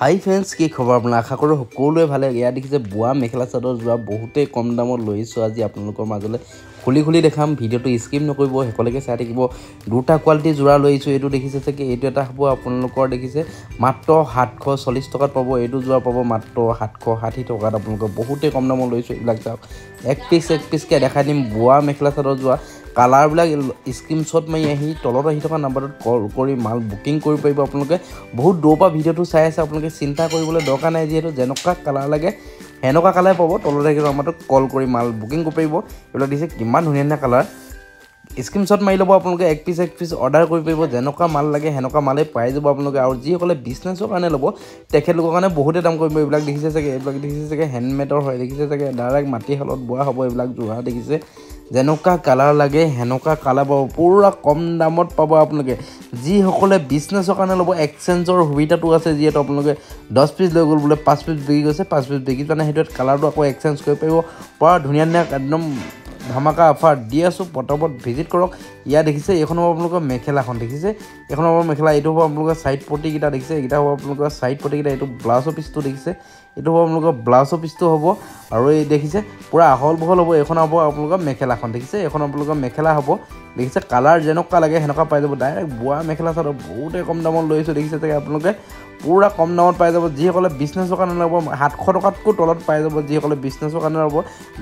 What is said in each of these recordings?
হাই friends, কি খবৰ আপোনাৰ? আশা কৰোঁ সকলোৱে ভালে। ইয়াত দেখিছে বোৱা মেখেলা চাদৰ যোৰা বহুতেই কম দামত লৈছোঁ আজি আপোনালোকৰ মাজলৈ খুলি দেখাম। ভিডিঅ'টো স্কিপ নকৰিব, শেষলৈকে চাই থাকিব। দুটা কোৱালিটি যোৰা লৈছোঁ। এইটো দেখিছে চাগে, এইটো এটা হ'ব আপোনালোকৰ দেখিছে মাত্ৰ 740 টকাত পাব। এইটো যোৰা পাব মাত্ৰ 760 টকাত। আপোনালোকৰ বহুতেই কম দামত লৈছোঁ। এইবিলাক চাওক, এক পিচকৈ দেখাই দিম বোৱা মেখেলা চাদৰ যোৰা। কালাৰবিলাক স্ক্ৰীনশ্বট মাৰি আহি তলত আহি থকা নাম্বাৰটোত কল কৰি মাল বুকিং কৰিব পাৰিব। আপোনালোকে বহুত দূৰৰ পৰা ভিডিঅ'টো চাই আছে, আপোনালোকে চিন্তা কৰিবলৈ দৰকাৰ নাই। যিহেতু যেনেকুৱা কালাৰ লাগে সেনেকুৱা কালাৰ পাব। তলত আহি নাম্বাৰটোত কল কৰি মাল বুকিং কৰিব পাৰিব। এইবিলাক দিছে কিমান ধুনীয়া কালাৰ। স্ক্ৰীনশ্বট মাৰি ল'ব, আপোনালোকে এক পিচ অৰ্ডাৰ কৰিব পাৰিব। যেনেকুৱা মাল লাগে সেনেকুৱা মালেই পাই যাব আপোনালোকে। আৰু যিসকলে বিজনেছৰ কাৰণে ল'ব তেখেতলোকৰ কাৰণে বহুতে দাম কৰিব। এইবিলাক দেখিছে চাগে হেণ্ডমেডৰ হয়। দেখিছে চাগে ডাইৰেক্ট মাটিশালত বোৱা হ'ব। এইবিলাক যোৰা দেখিছে যেনেকুৱা কালাৰ লাগে সেনেকুৱা কালাৰ পাব। পূৰা কম দামত পাব আপোনালোকে। যিসকলে বিজনেছৰ কাৰণে ল'ব এক্সচেঞ্জৰ সুবিধাটো আছে। যিহেতু আপোনালোকে 10 পিচ লৈ গ'ল বোলে, 5 পিচ বিকি গৈছে, 5 পিচ বিকি মানে সেইটোত কালাৰটো আকৌ এক্সচেঞ্জ কৰিব পাৰিব। পূৰা ধুনীয়া একদম ধামাকা অফাৰ দি আছোঁ। পটাপট ভিজিট কৰক। ইয়াত দেখিছে এইখন হ'ব আপোনালোকৰ মেখেলাখন। দেখিছে এইখন হ'ব মেখেলা। এইটো হ'ব আপোনালোকৰ ছাইড পটিকেইটা। দেখিছে এইকেইটা হ'ব আপোনালোকৰ ছাইড পটিকেইটা। এইটো ব্লাউজৰ পিচটো দেখিছে, এইটো হ'ব আপোনালোকৰ ব্লাউজৰ পিচটো হ'ব। আৰু এই দেখিছে পূৰা আহল বহল হ'ব। এইখন হ'ব আপোনালোকৰ মেখেলাখন। দেখিছে এইখন আপোনালোকৰ মেখেলা হ'ব। দেখিছে কালাৰ যেনেকুৱা লাগে সেনেকুৱা পাই যাব। ডাইৰেক্ট বোৱা মেখেলা চাদৰ বহুতেই কম দামত লৈছোঁ। দেখিছে চাগে আপোনালোকে পূৰা কম দামত পাই যাব। যিসকলে বিজনেছৰ কাৰণে ল'ব 700 টকাতকৈ তলত পাই যাব। যিসকলে বিজনেছৰ কাৰণে ল'ব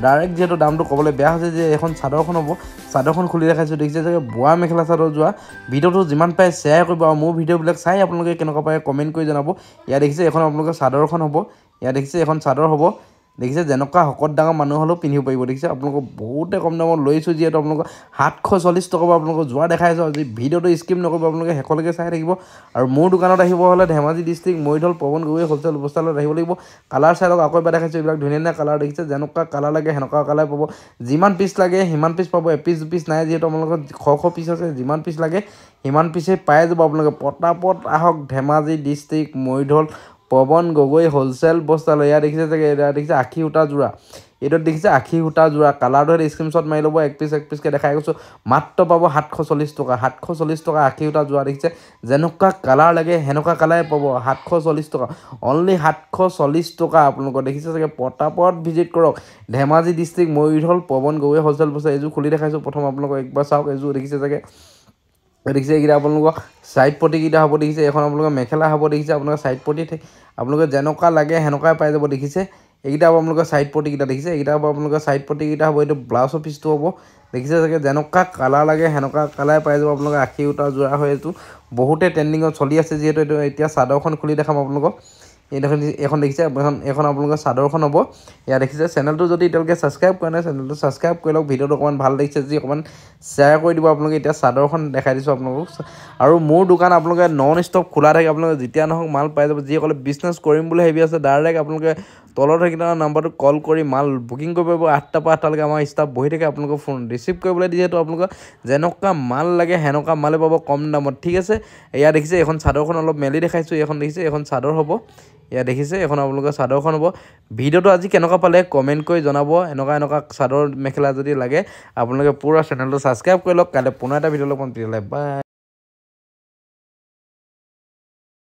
ডাইৰেক্ট, যিহেতু দামটো ক'বলৈ বেয়া হৈছে যে এখন চাদৰখন হ'ব। চাদৰখন খুলি দেখাইছোঁ। দেখিছে চাগে বোৱা মেখেলা চাদৰ যোৱা। ভিডিঅ'টো যিমান পাৰে শ্বেয়াৰ কৰিব। আৰু মোৰ ভিডিঅ'বিলাক চাই আপোনালোকে কেনেকুৱা পায় কমেণ্ট কৰি জনাব। ইয়াত দেখিছে এখন আপোনালোকৰ চাদৰখন হ'ব। ইয়াত দেখিছে এখন চাদৰ হ'ব। দেখিছে যেনেকুৱা শকত ডাঙৰ মানুহ হ'লেও পিন্ধিব পাৰিব। দেখিছে আপোনালোকক বহুতে কম দামত লৈছোঁ। যিহেতু আপোনালোকৰ 740 টকা পৰা আপোনালোকক যোৱা দেখাইছোঁ। আজি ভিডিঅ'টো স্কিপ নকৰিব, আপোনালোকে শেষলৈকে চাই থাকিব। আৰু মোৰ দোকানত আহিব হ'লে ধেমাজি ডিষ্ট্ৰিক্ট মৰিধল পৱন গগৈ হ'লচেল উপস্থাপনত আহিব লাগিব। কালাৰ চাই লওক, আকৌ এবাৰ দেখাইছোঁ। এইবিলাক ধুনীয়া কালাৰ দেখিছে। যেনেকুৱা কালাৰ লাগে সেনেকুৱা কালাৰ পাব। যিমান পিচ লাগে সিমান পিচ পাব। এপিচ দুপিচ নাই। যিহেতু আপোনালোকৰ শ পিচ আছে, যিমান পিচ লাগে সিমান পিচেই পাই যাব আপোনালোকে। পটাপট আহক ধেমাজি ডিষ্ট্ৰিক্ট মৰিধল পৱন গগৈ হ'লচেল বস্তালৈ। ইয়াত দেখিছে চাগে, ইয়াত দেখিছে আশী সূতা যোৰা। এইটোত দেখিছে আশী সূতা যোৰা। কালাৰটো স্ক্ৰীনশ্বট মাৰি ল'ব। এক পিচকৈ দেখাই গৈছোঁ। মাত্ৰ পাব 740 টকা। 740 টকা আশী সূতা যোৰা। দেখিছে যেনেকুৱা কালাৰ লাগে সেনেকুৱা কালাৰে পাব। 740 টকা, অনলি 740 টকা আপোনালোকৰ। দেখিছে চাগে পটাপট ভিজিট কৰক। ধেমাজি ডিষ্ট্ৰিক্ট মৰিধল পৱন গগৈ হ'লচেল বস্তা। এইযোৰ খুলি দেখাইছোঁ প্ৰথম আপোনালোকক একবাৰ চাওক। এইযোৰ দেখিছে চাগে, দেখিছে এইকেইটা আপোনালোকৰ ছাইড পটিকেইটা হ'ব। দেখিছে এখন আপোনালোকৰ মেখেলা হ'ব। দেখিছে আপোনালোকৰ ছাইড পটি আপোনালোকে যেনেকুৱা লাগে সেনেকুৱাই পাই যাব। দেখিছে এইকেইটা হ'ব আপোনালোকৰ ছাইড পটিকেইটা। দেখিছে এইকেইটা হ'ব আপোনালোকৰ ছাইড পটিকেইটা হ'ব। এইটো ব্লাউজৰ পিচটো হ'ব। দেখিছে চাগে যেনেকুৱা কালাৰ লাগে সেনেকুৱা কালাৰ পাই যাব আপোনালোকে। আশী সূতা যোৰা হয়। এইটো বহুতে ট্ৰেণ্ডিঙত চলি আছে। যিহেতু এইটো এতিয়া চাদৰখন খুলি দেখাম আপোনালোকক। এইখন দেখিছে, এখন আপোনালোকৰ চাদৰখন হ'ব। ইয়াত দেখিছে চেনেলটো যদি এতিয়ালৈকে ছাবস্ক্ৰাইব কৰা নাই, চেনেলটো ছাবস্ক্ৰাইব কৰি লওক। ভিডিঅ'টো অকণমান ভাল লাগিছে যদি অকণমান শ্বেয়াৰ কৰি দিব আপোনালোকে। এতিয়া চাদৰখন দেখাই দিছোঁ আপোনালোকক। আৰু মোৰ দোকান আপোনালোকে নন ষ্টপ খোলা থাকে। আপোনালোকে যেতিয়া নহওক মাল পাই যাব। যিসকলে বিজনেছ কৰিম বুলি ভাবি আছে ডাইৰেক্ট আপোনালোকে তলত থাকি নাম্বাৰটো কল কৰি মাল বুকিং কৰিব পাৰিব। 8টাৰ পৰা 8টালৈকে আমাৰ ষ্টাফ বহি থাকে আপোনালোকক ফোন ৰিচিভ কৰিবলৈ। যিহেতু আপোনালোকৰ যেনেকুৱা মাল লাগে সেনেকুৱা মালে পাব কম দামত। ঠিক আছে, ইয়াত দেখিছে এখন চাদৰখন অলপ মেলি দেখাইছোঁ। এইখন দেখিছে এখন চাদৰ হ'ব। ইয়াত দেখিছে এখন আপোনালোকৰ চাদৰখন হ'ব। ভিডিঅ'টো আজি কেনেকুৱা পালে কমেণ্ট কৰি জনাব। এনেকুৱা চাদৰ মেখেলা যদি লাগে আপোনালোকে পূৰা চেনেলটো ছাবস্ক্ৰাইব কৰি লওক। কাইলৈ পুনৰ এটা ভিডিঅ' লগ পাম। তেতিয়াহ'লে বাই।